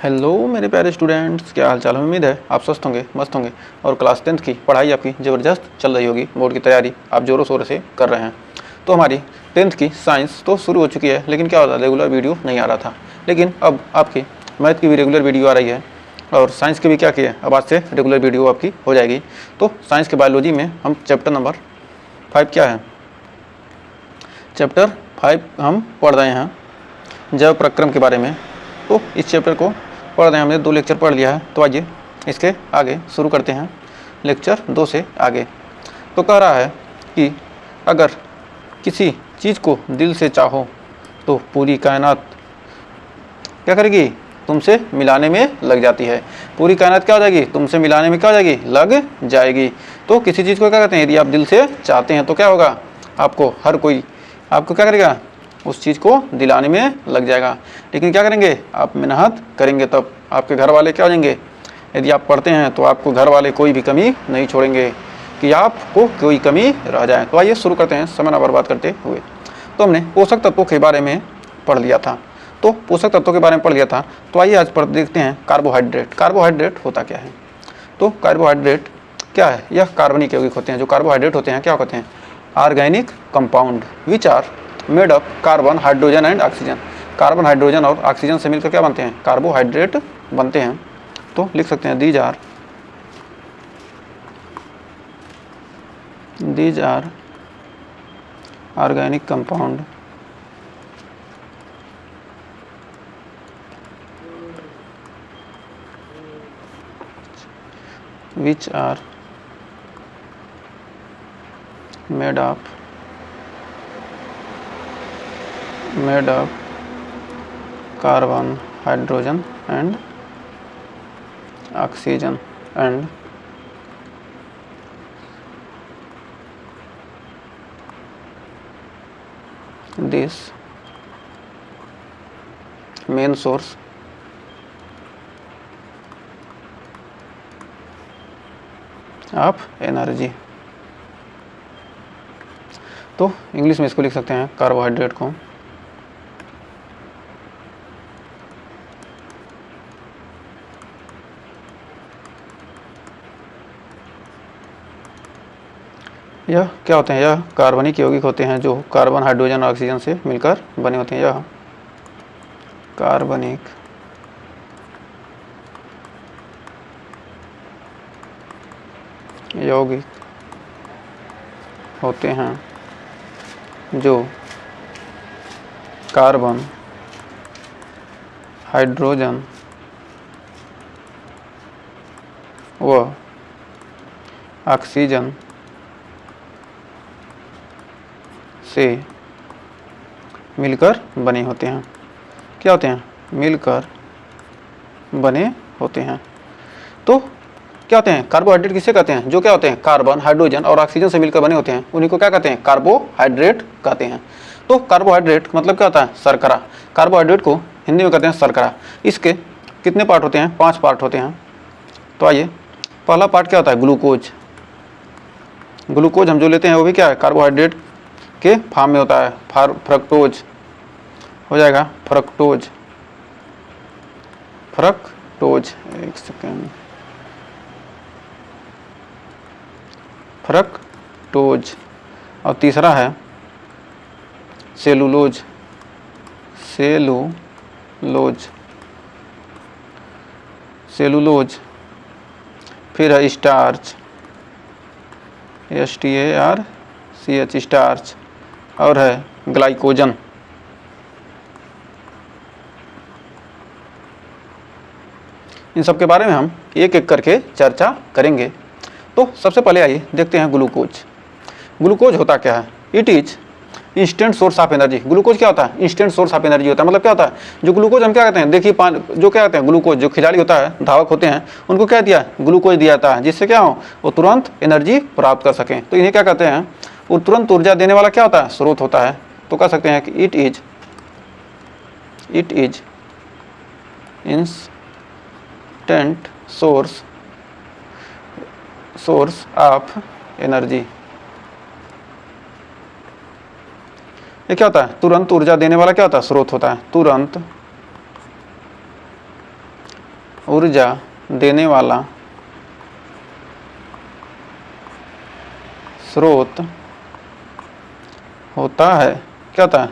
Hello मेरे प्यारे students, क्या हाल चाल है। उम्मीद है आप स्वस्थ होंगे, मस्त होंगे और क्लास 10th की पढ़ाई आपकी ज़बरदस्त चल रही होगी। बोर्ड की तैयारी आप जोरों शोरों से कर रहे हैं। तो हमारी 10th की साइंस तो शुरू हो चुकी है, लेकिन क्या होता है, रेगुलर वीडियो नहीं आ रहा था। लेकिन अब आपकी मैथ की भी रेगुलर वीडियो आ रही है और साइंस की भी क्या किया है, अब आज से रेगुलर वीडियो आपकी हो जाएगी। तो साइंस के बायोलॉजी में हम चैप्टर नंबर 5 क्या है, चैप्टर 5 हम पढ़ रहे हैं, जैव प्रक्रम के बारे में। तो इस चैप्टर को पढ़ रहे हैं, हमने 2 लेक्चर पढ़ लिया है। तो आइए इसके आगे शुरू करते हैं, लेक्चर 2 से आगे। तो कह रहा है कि अगर किसी चीज़ को दिल से चाहो तो पूरी कायनात क्या करेगी, तुमसे मिलाने में लग जाती है। पूरी कायनात क्या हो जाएगी, तुमसे मिलाने में क्या हो जाएगी, लग जाएगी। तो किसी चीज़ को क्या कहते हैं, यदि आप दिल से चाहते हैं तो क्या होगा, आपको हर कोई आपको क्या करेगा, उस चीज़ को दिलाने में लग जाएगा। लेकिन क्या करेंगे, आप मेहनत करेंगे तब। आपके घर वाले क्या हो जाएंगे, यदि आप पढ़ते हैं तो आपको घर वाले कोई भी कमी नहीं छोड़ेंगे कि आपको कोई कमी रह जाए। तो आइए शुरू करते हैं समय ना बर्बाद करते हुए। तो हमने पोषक तत्वों के बारे में पढ़ लिया था। तो पोषक तत्वों के बारे में पढ़ लिया था। तो आइए आज पर देखते हैं कार्बोहाइड्रेट। कार्बोहाइड्रेट होता क्या है। तो कार्बोहाइड्रेट क्या है, यह कार्बनिक यौगिक होते हैं। जो कार्बोहाइड्रेट होते हैं क्या होते हैं, organic compound which are made of carbon, hydrogen and oxygen. Carbon, hydrogen और ऑक्सीजन से मिलकर क्या बनते हैं, कार्बोहाइड्रेट बनते हैं। तो लिख सकते हैं these are organic compound which are made of carbon, hydrogen and oxygen, and this main source of energy. तो इंग्लिश में इसको लिख सकते हैं कार्बोहाइड्रेट को यह क्या होते हैं, यह कार्बनिक यौगिक होते हैं जो कार्बन, हाइड्रोजन और ऑक्सीजन से मिलकर बने होते हैं। यह कार्बनिक यौगिक होते हैं जो कार्बन, हाइड्रोजन व ऑक्सीजन से मिलकर बने होते हैं। क्या होते हैं, मिलकर बने होते हैं। तो क्या होते हैं, कार्बोहाइड्रेट किसे कहते हैं, जो क्या होते हैं, कार्बन, हाइड्रोजन और ऑक्सीजन से मिलकर बने होते हैं, उन्हीं को क्या कहते हैं, कार्बोहाइड्रेट कहते हैं। तो कार्बोहाइड्रेट मतलब क्या होता है, शर्करा। कार्बोहाइड्रेट को हिंदी में कहते हैं शर्करा। इसके कितने पार्ट होते हैं, 5 पार्ट होते हैं। तो आइए, पहला पार्ट क्या होता है, ग्लूकोज। ग्लूकोज हम जो लेते हैं वो भी क्या है, कार्बोहाइड्रेट के फॉर्म में होता है। फ्रक्टोज हो जाएगा, फ्रक्टोज। एक सेकेंड, फ्रक्टोज। और तीसरा है सेलुलोज। सेलुलोज। फिर है स्टार्च, STARCH, स्टार्च। और है ग्लाइकोजन। इन सब के बारे में हम एक एक करके चर्चा करेंगे। तो सबसे पहले आइए देखते हैं ग्लूकोज। ग्लूकोज होता क्या है, it is instant source of energy. Glucose क्या होता है, इंस्टेंट सोर्स ऑफ एनर्जी होता है। मतलब क्या होता है, जो ग्लूकोज हम क्या कहते हैं, देखिए जो क्या कहते हैं, ग्लूकोज जो खिलाड़ी होता है, धावक होते हैं, उनको क्या दिया, ग्लूकोज दिया जाता है, जिससे क्या हो, वो तुरंत एनर्जी प्राप्त कर सकें। तो इन्हें क्या कहते हैं, वो तुरंत ऊर्जा देने वाला क्या होता है, स्रोत होता है। तो कह सकते हैं कि it is instant source of energy. ये क्या होता है, तुरंत ऊर्जा देने वाला क्या होता है, स्रोत होता है। तुरंत ऊर्जा देने वाला स्रोत होता है। क्या होता है?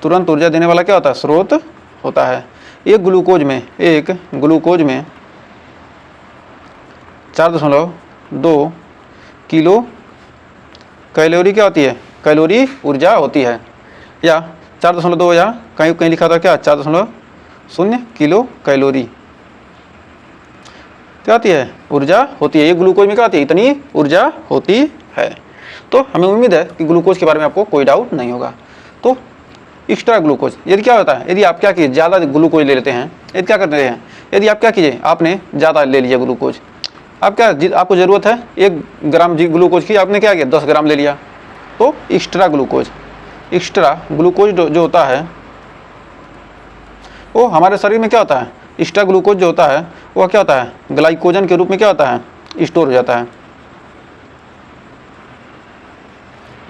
तुरंत ऊर्जा देने वाला क्या होता है? स्रोत होता है। एक ग्लूकोज में 4.2 किलो कैलोरी क्या होती है? कैलोरी ऊर्जा होती है। या 4.2 या कहीं कहीं लिखा था क्या 4.0 किलो कैलोरी क्या होती है? ऊर्जा होती है। एक ग्लूकोज में क्या होती है? इतनी ऊर्जा होती है। तो हमें उम्मीद है कि ग्लूकोज के बारे में आपको कोई डाउट नहीं होगा। तो एक्स्ट्रा ग्लूकोज यदि क्या होता है? यदि आप क्या कीजिए ज़्यादा ग्लूकोज ले लेते हैं, यदि क्या करते हैं, यदि आप क्या कीजिए आपने ज़्यादा ले लिया ग्लूकोज, आप क्या आपको ज़रूरत है 1 ग्राम ग्लूकोज की, आपने क्या किया 10 ग्राम ले लिया, तो एक्स्ट्रा ग्लूकोज जो होता है वो हमारे शरीर में क्या होता है? एक्स्ट्रा ग्लूकोज जो होता है वो क्या होता है? ग्लाइकोजन के रूप में क्या होता है? स्टोर हो जाता है।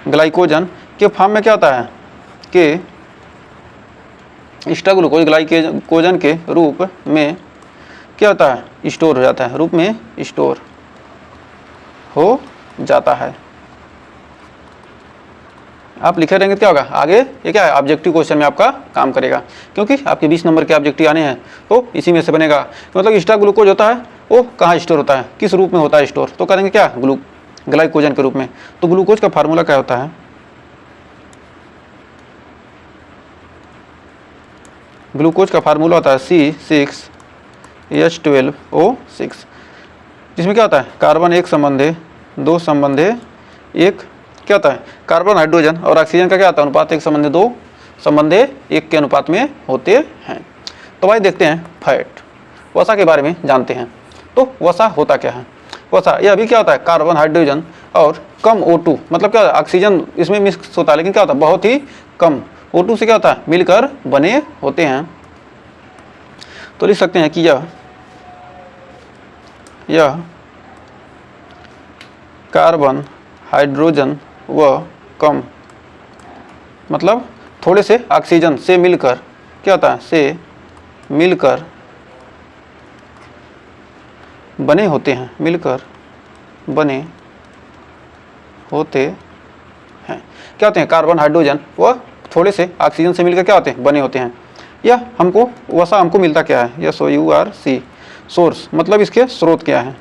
ग्लाइकोजन के फॉर्म में क्या होता है कि एक्स्ट्रा ग्लूकोज ग्लाइकोजन के रूप में क्या होता है? स्टोर हो जाता है, रूप में स्टोर हो जाता है। आप लिखे रहेंगे तो क्या होगा आगे? ये क्या है? ऑब्जेक्टिव क्वेश्चन में आपका काम करेगा, क्योंकि आपके 20 नंबर के ऑब्जेक्टिव आने हैं तो इसी में से बनेगा। मतलब एक्स्ट्रा ग्लूकोज होता है वो कहाँ स्टोर होता है? किस रूप में होता है स्टोर? तो करेंगे क्या? ग्लाइकोजन के रूप में। तो ग्लूकोज का फार्मूला क्या होता है? ग्लूकोज का फार्मूला होता है C6H12O6, जिसमें क्या होता है? कार्बन 1 संबंधी 2 संबंधी 1 क्या होता है? कार्बन हाइड्रोजन और ऑक्सीजन का क्या होता है? अनुपात 1 संबंधी 2 संबंधी 1 के अनुपात में होते हैं। तो भाई देखते हैं फैट, वसा के बारे में जानते हैं। तो वसा होता क्या है? वसा यह भी क्या होता है? कार्बन हाइड्रोजन और कम O2, मतलब क्या होता है? ऑक्सीजन इसमें मिक्स होता है, लेकिन क्या होता है? बहुत ही कम O2 से क्या होता है? मिलकर बने होते हैं। तो लिख सकते हैं कि यह कार्बन हाइड्रोजन व कम, मतलब थोड़े से ऑक्सीजन से मिलकर क्या होता है? से मिलकर बने होते हैं, मिलकर बने होते हैं। क्या होते हैं? कार्बन हाइड्रोजन व थोड़े से ऑक्सीजन से मिलकर क्या होते हैं? बने होते हैं। यह हमको वसा हमको मिलता क्या है? यह SOURC सोर्स, मतलब इसके स्रोत क्या है?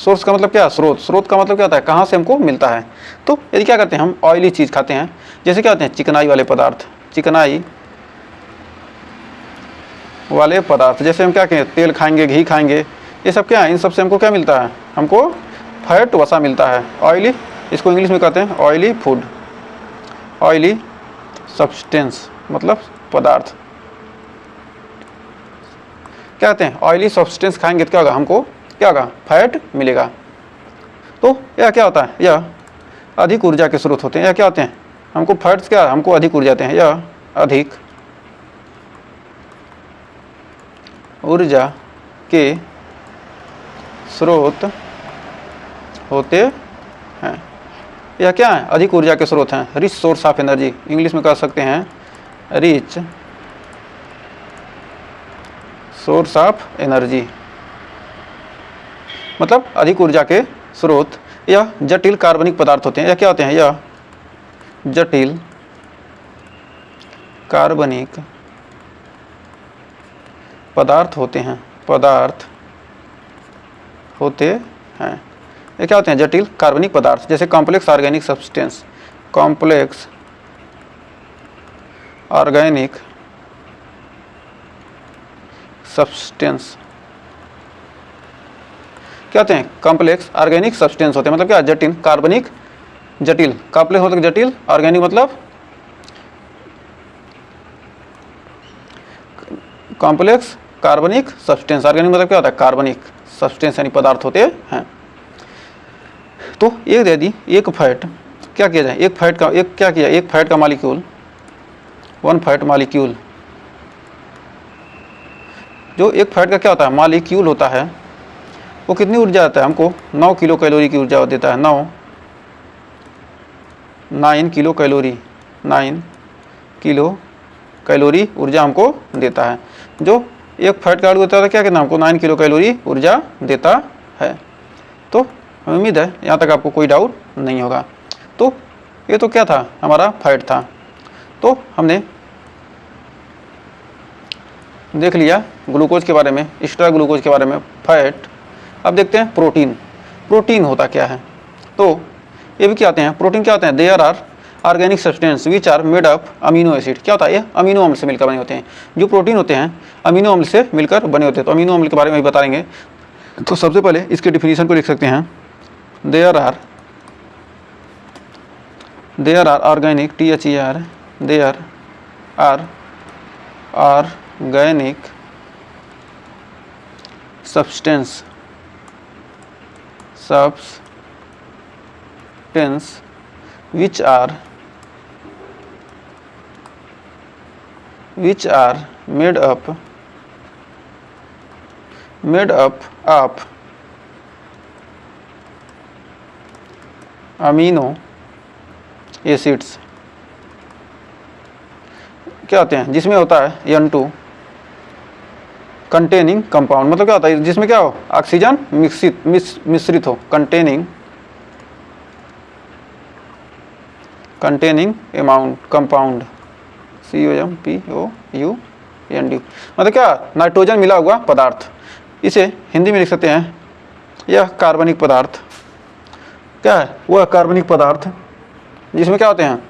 सोर्स का मतलब क्या है? स्रोत का मतलब क्या होता है? कहाँ से हमको मिलता है? तो यदि क्या करते हैं हम ऑयली चीज़ खाते हैं, जैसे क्या होते हैं? चिकनाई वाले पदार्थ, जैसे हम क्या कहें? तेल खाएंगे, घी खाएंगे, ये सब क्या है? इन सब से हमको क्या मिलता है? हमको फैट वसा मिलता है। ऑयली, इसको इंग्लिश में कहते हैं ऑयली फूड, ऑयली सब्सटेंस मतलब पदार्थ। क्या कहते हैं? ऑयली सब्सटेंस खाएंगे तो क्या होगा? हमको क्या होगा? फैट मिलेगा। तो यह क्या होता है? यह अधिक ऊर्जा के स्रोत होते हैं। यह क्या होते हैं? हमको फैट्स क्या? हमको अधिक ऊर्जा देते हैं। यह अधिक ऊर्जा के स्रोत होते हैं। यह क्या है? अधिक ऊर्जा के स्रोत हैं। Rich source of energy, English में कह सकते हैं रिच सोर्स ऑफ एनर्जी, मतलब अधिक ऊर्जा के स्रोत। यह जटिल कार्बनिक पदार्थ होते हैं। यह क्या होते हैं? यह जटिल कार्बनिक पदार्थ होते हैं, ये क्या होते हैं? जटिल कार्बनिक पदार्थ। जैसे complex organic substance, complex organic substance क्या होते हैं? कॉम्प्लेक्स ऑर्गेनिक सब्सटेंस होते हैं। मतलब क्या? जटिल कार्बनिक, जटिल कॉम्प्लेक्स मतलब जटिल, ऑर्गेनिक मतलब कॉम्प्लेक्स कार्बनिक सब्सटेंस, ऑर्गेनिक मतलब क्या होता है? कार्बनिक सब्सटेंस यानी पदार्थ होते हैं। तो एक दे दी एक फैट क्या किया जाए? एक फैट का मॉलिक्यूल, 1 फैट मॉलिक्यूल, जो एक फैट का क्या होता है? मॉलिक्यूल होता है, वो कितनी ऊर्जा देता है? हमको 9 किलो कैलोरी की ऊर्जा देता है। 9 किलो कैलोरी, 9 किलो कैलोरी ऊर्जा हमको देता है। जो एक फैट का आलू देता है क्या कहना हमको 9 किलो कैलोरी ऊर्जा देता है। तो हमें उम्मीद है यहाँ तक आपको कोई डाउट नहीं होगा। तो ये तो क्या था, हमारा फैट था। तो हमने देख लिया ग्लूकोज के बारे में, एक्स्ट्रा ग्लूकोज के बारे में, फैट। अब देखते हैं प्रोटीन। प्रोटीन होता क्या है, तो ये भी क्या आते हैं, प्रोटीन क्या होते हैं, there are organic substance which are made of amino acid. क्या होता है, ये अमीनो अम्ल से मिलकर बने होते हैं। जो प्रोटीन होते हैं अमीनो अम्ल से मिलकर बने होते हैं। तो अमीनो अम्ल के बारे में भी बताएंगे। तो सबसे पहले इसके डिफिनीशन को लिख सकते हैं, there are organic, THER, there are organic substance which are made up of amino acids। क्या होते हैं, जिसमें होता है N2 कंटेनिंग कंपाउंड। मतलब क्या होता है, जिसमें क्या हो, ऑक्सीजन मिश्रित हो, कंटेनिंग अमाउंट कंपाउंड, COMPOUND। मतलब क्या, नाइट्रोजन मिला हुआ पदार्थ। इसे हिंदी में लिख सकते हैं, यह कार्बनिक पदार्थ। क्या है, वह कार्बनिक पदार्थ जिसमें क्या होते हैं,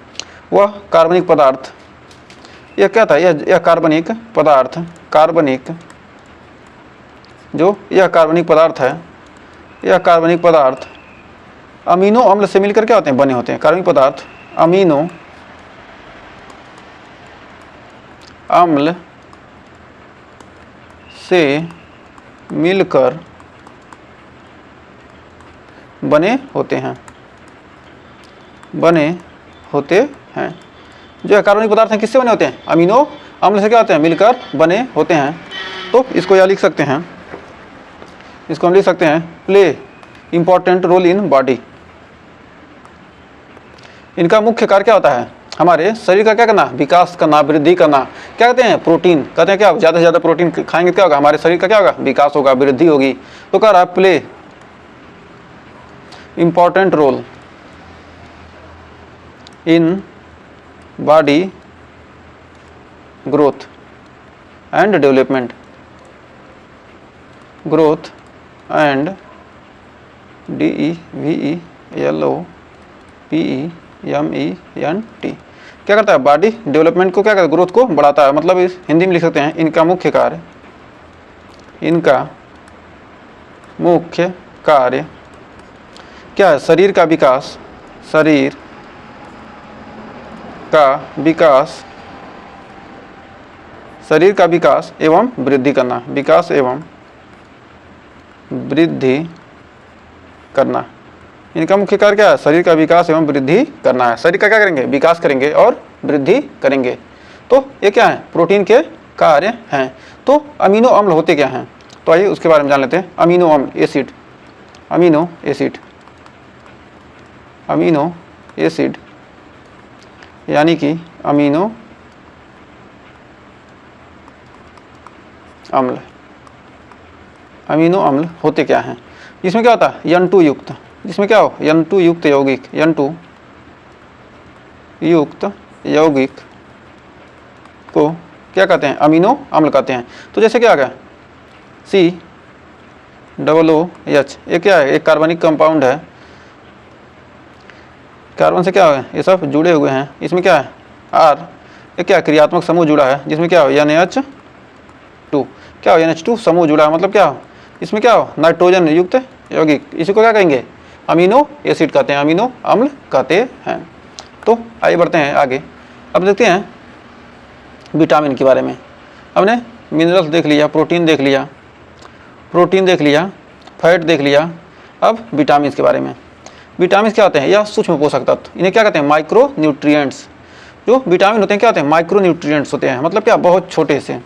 वह कार्बनिक पदार्थ। यह क्या था, यह कार्बनिक पदार्थ, जो यह कार्बनिक पदार्थ है, यह कार्बनिक पदार्थ अमीनो अम्ल से मिलकर क्या होते हैं, बने होते हैं। कार्बनिक पदार्थ अमीनो अम्ल से मिलकर बने होते हैं। जो कार्बनिक पदार्थ हैं किससे बने होते हैं, अमीनो अम्ल से क्या होते हैं, मिलकर बने होते हैं। तो इसको यह लिख सकते हैं, इसको हम लिख सकते हैं, play important role in body. इनका मुख्य कार्य क्या होता है, हमारे शरीर का क्या करना, विकास करना, वृद्धि करना। क्या कहते हैं, प्रोटीन। कहते हैं क्या, ज़्यादा से ज़्यादा प्रोटीन खाएंगे क्या होगा, हमारे शरीर का क्या होगा, विकास होगा, वृद्धि होगी। तो कह रहा है play important role in body growth and development, growth and DEVELOPEMENT। क्या करता है, बॉडी डेवलपमेंट को क्या करता है, ग्रोथ को बढ़ाता है। मतलब इस हिंदी में लिख सकते हैं, इनका मुख्य कार्य क्या है, शरीर का विकास एवं वृद्धि करना। इनका मुख्य कार्य क्या है, शरीर का विकास एवं वृद्धि करना है। शरीर का क्या करेंगे, विकास करेंगे और वृद्धि करेंगे। तो ये क्या है, प्रोटीन के कार्य हैं। तो अमीनो अम्ल होते क्या हैं, तो आइए उसके बारे में जान लेते हैं। अमीनो अम्ल, अमीनो एसिड यानी कि अमीनो अम्ल होते क्या हैं। इसमें क्या होता है, N2 युक्त, जिसमें क्या हो, N2 युक्त यौगिक, N2 युक्त यौगिक को क्या कहते हैं, अमीनो अम्ल कहते हैं। तो जैसे क्या आ गया, COOH, ये क्या है, एक कार्बनिक कंपाउंड है। कार्बन से क्या है, ये सब जुड़े हुए हैं। इसमें क्या है, R, ये क्या क्रियात्मक समूह जुड़ा है, जिसमें क्या हो, NH2, क्या हो, NH2 समूह जुड़ा है। मतलब क्या हो, इसमें क्या हो, नाइट्रोजन युक्त यौगिक। इसी को क्या कहेंगे, अमीनो एसिड कहते हैं, अमीनो अम्ल कहते हैं। तो आइए बढ़ते हैं आगे। अब देखते हैं विटामिन के बारे में। हमने मिनरल्स देख लिया, प्रोटीन देख लिया, फैट देख लिया। अब विटामिन के बारे में। विटामिन क्या होते हैं, यह सूक्ष्म पोषक तत्व। इन्हें क्या कहते हैं, माइक्रो न्यूट्रिएंट्स। जो विटामिन होते हैं क्या होते हैं, माइक्रो न्यूट्रिएंट्स होते हैं। मतलब क्या, बहुत छोटे से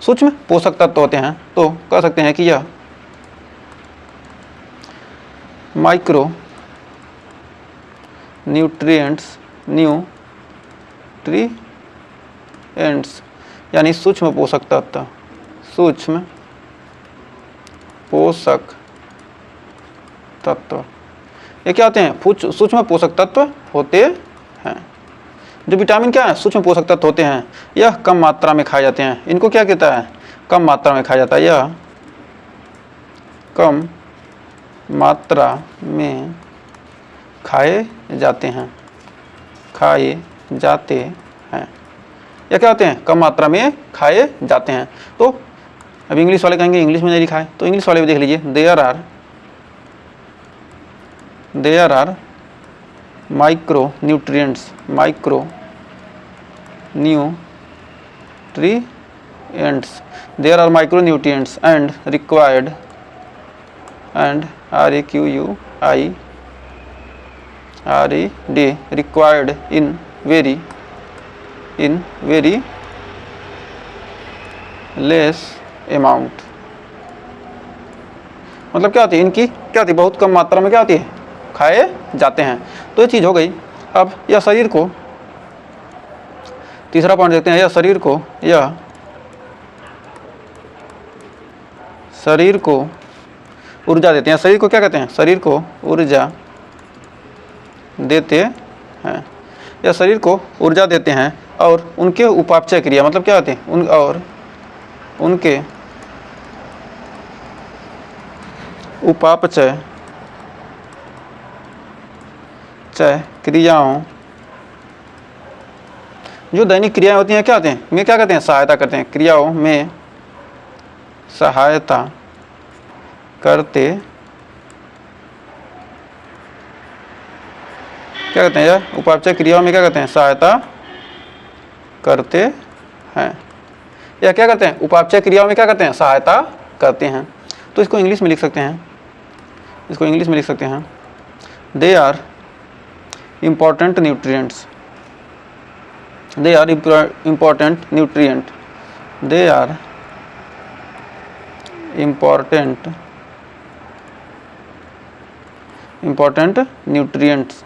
सूक्ष्म पोषक तत्व होते हैं। तो कह सकते हैं कि यह माइक्रो न्यूट्रिएंट्स यानी सूक्ष्म पोषक सूक्ष्म पोषक तत्व। ये क्या होते हैं? सूक्ष्म पोषक तत्व होते हैं। जो विटामिन क्या है? सूक्ष्म पोषक तत्व होते हैं। यह कम मात्रा में खाए जाते हैं। इनको क्या कहता है? कम मात्रा में खाया जाता है। यह कम मात्रा में खाए जाते हैं, खाए जाते हैं। या क्या होते हैं? कम मात्रा में खाए जाते हैं। तो अब इंग्लिश वाले कहेंगे इंग्लिश में नहीं लिखा है, तो इंग्लिश वाले भी देख लीजिए। There are micro nutrients, micro nutrients, there are micronutrients and required and required in very less amount। मतलब क्या होती है? इनकी क्या होती है? बहुत कम मात्रा में क्या होती है? खाए जाते हैं। तो ये चीज़ हो गई। अब यह शरीर को, तीसरा पॉइंट देखते हैं। यह शरीर को ऊर्जा देते हैं। शरीर को क्या कहते हैं? शरीर को ऊर्जा देते हैं। यह शरीर को ऊर्जा देते हैं और उनके उपापचय क्रिया, मतलब क्या होते हैं? और उनके उपापचय क्रियाओं, जो दैनिक क्रियाएं होती हैं, क्या होते हैं? में क्या कहते हैं? सहायता करते हैं। क्रियाओं में सहायता करते क्या कहते हैं? यह उपापचय क्रियाओं में क्या कहते हैं? सहायता करते हैं। या क्या करते हैं? उपापचय क्रियाओं में क्या करते हैं? सहायता करते हैं। तो इसको इंग्लिश में लिख सकते हैं। They are important nutrients, they are important nutrient, they are important nutrients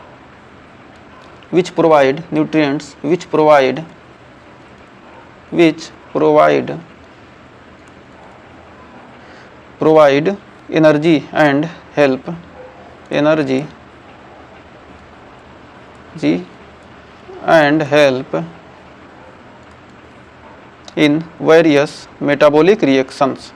which provide energy and help in various metabolic reactions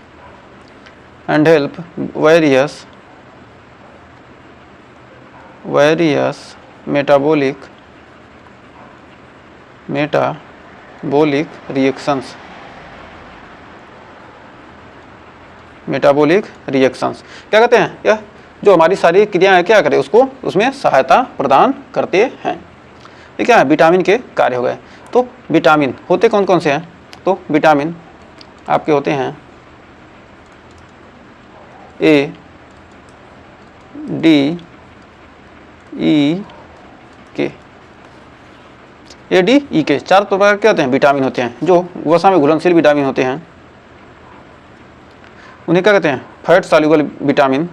क्या कहते हैं? यह जो हमारी शारीरिक क्रियाएं क्या करें? उसको उसमें सहायता प्रदान करते हैं। ये क्या है? विटामिन के कार्य हो गए। तो विटामिन होते कौन कौन से हैं? तो विटामिन आपके होते हैं ए, डी, ई, के। ए, डी, ई, के 4 प्रकार के होते हैं विटामिन होते हैं, जो वसा में घुलनशील विटामिन होते हैं। उन्हें क्या कहते हैं? फैट सॉल्युबल विटामिन,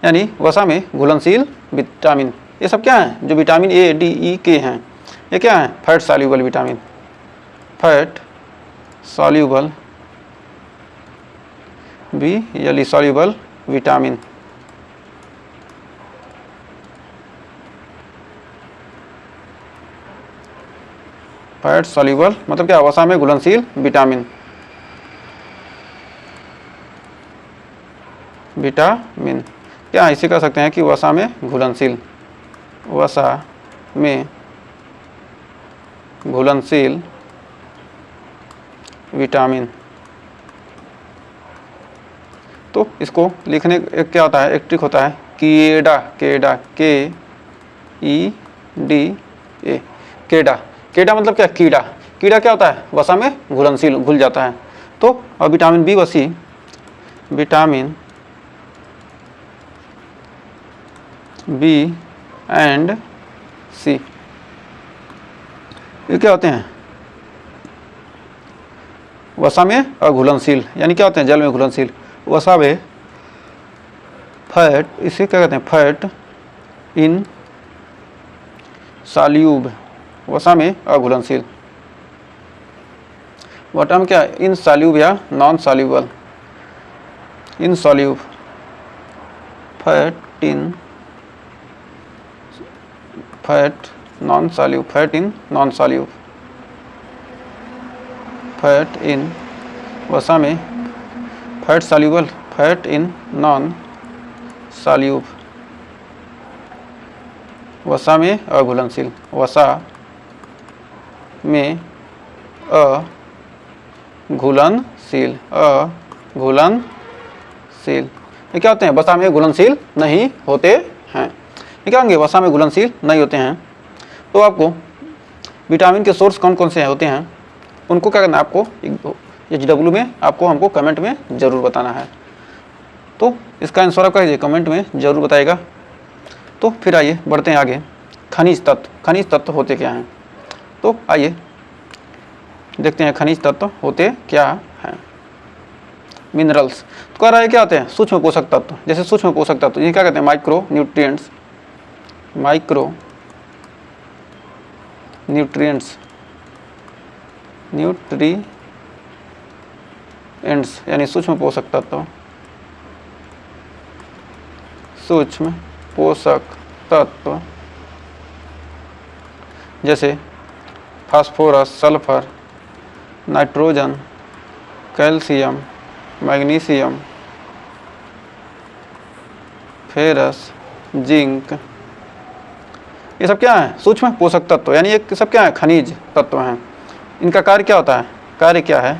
यानी वसा में घुलनशील विटामिन। ये सब क्या है? जो विटामिन ए, डी, ई, के हैं, ये क्या है? Fat soluble vitamin, fat soluble soluble vitamin. Fat soluble मतलब क्या? वसा में घुलनशील विटामिन। क्या इसे कह सकते हैं कि वसा में घुलनशील विटामिन। तो इसको लिखने एक क्या होता है? एक ट्रिक होता है, केडा, के ई डी ए, केडा मतलब क्या? कीड़ा क्या होता है? वसा में घुल जाता है। तो और विटामिन बी व सी, विटामिन बी एंड सी, ये क्या होते हैं? वसा में अघुलनशील, यानी क्या होते हैं? जल में घुलनशील। वसा में फैट, इसे क्या कहते हैं? फैट इन सॉल्यूब, वसा में अघुलनशील। बॉटम क्या है, इनसॉल्यूबल या non soluble, insoluble fat in fat non soluble, fat in non soluble, fat in वसा में fat soluble, fat in non soluble, वसा में अघुलनशील, वसा में अघुलनशील, अघुलनशील ये क्या होते हैं, वसा में घुलनशील नहीं होते हैं। ये क्या होंगे, वसा में घुलनशील नहीं होते हैं। तो आपको विटामिन के सोर्स कौन कौन से होते हैं उनको क्या करना है, आपको HW में आपको हमको कमेंट में ज़रूर बताना है। तो इसका आंसर आपका कमेंट में ज़रूर बताइएगा। तो फिर आइए बढ़ते हैं आगे। खनिज तत्व, खनिज तत्व होते क्या हैं, तो आइए देखते हैं खनिज तत्व होते क्या हैं। मिनरल्स तो कह रहा है क्या होते हैं, सूक्ष्म पोषक तत्व। जैसे सूक्ष्म पोषक तत्व ये क्या कहते हैं, micro nutrients, micro nutrients, nutrients यानी सूक्ष्म पोषक तत्व, सूक्ष्म पोषक तत्व जैसे phosphorus, sulphur, nitrogen, calcium, magnesium, ferrous, zinc, ये सब क्या है, सूक्ष्म पोषक तत्व यानी ये सब क्या है, खनिज तत्व हैं। इनका कार्य क्या होता है, कार्य क्या है,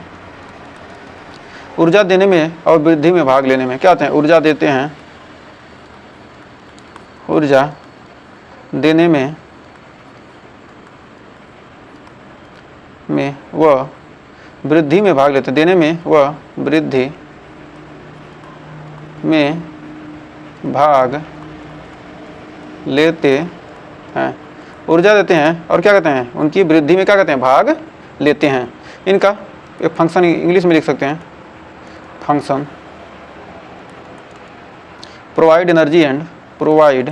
ऊर्जा देने में और वृद्धि में भाग लेने में क्या होते हैं, ऊर्जा देते हैं, ऊर्जा देने में व वृद्धि में भाग लेते हैं, देने में व वृद्धि में भाग लेते हैं, ऊर्जा देते हैं और क्या कहते हैं, उनकी वृद्धि में क्या कहते हैं, भाग लेते हैं। इनका एक फंक्शन इंग्लिश में लिख सकते हैं, function provide energy and provide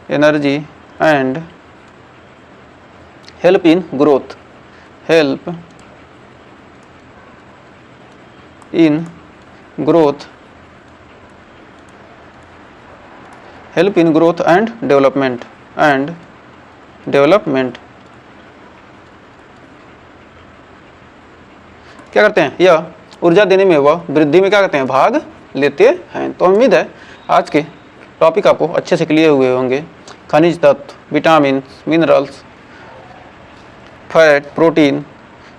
energy and help in growth, help in growth, help in growth and development, क्या करते हैं, यह ऊर्जा देने में व वृद्धि में क्या करते हैं, भाग लेते हैं। तो उम्मीद है आज के टॉपिक आपको अच्छे से क्लियर हुए होंगे। खनिज तत्व, विटामिन, मिनरल्स, फैट, प्रोटीन,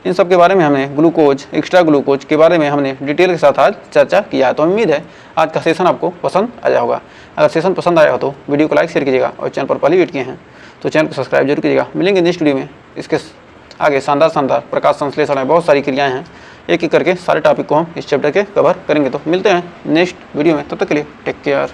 इन सब के बारे में हमने ग्लूकोज, एक्स्ट्रा ग्लूकोज के बारे में हमने डिटेल के साथ आज चर्चा किया है। तो उम्मीद है आज का सेशन आपको पसंद आया होगा। अगर सेशन पसंद आया हो तो वीडियो को लाइक शेयर कीजिएगा और चैनल पर पहली विजिट किए हैं तो चैनल को सब्सक्राइब जरूर कीजिएगा। मिलेंगे नेक्स्ट वीडियो में। इसके आगे शानदार प्रकाश संश्लेषण में बहुत सारी क्रियाएँ हैं, एक एक करके सारे टॉपिक को हम इस चैप्टर के कवर करेंगे। तो मिलते हैं नेक्स्ट वीडियो में, तब तक के लिए टेक केयर।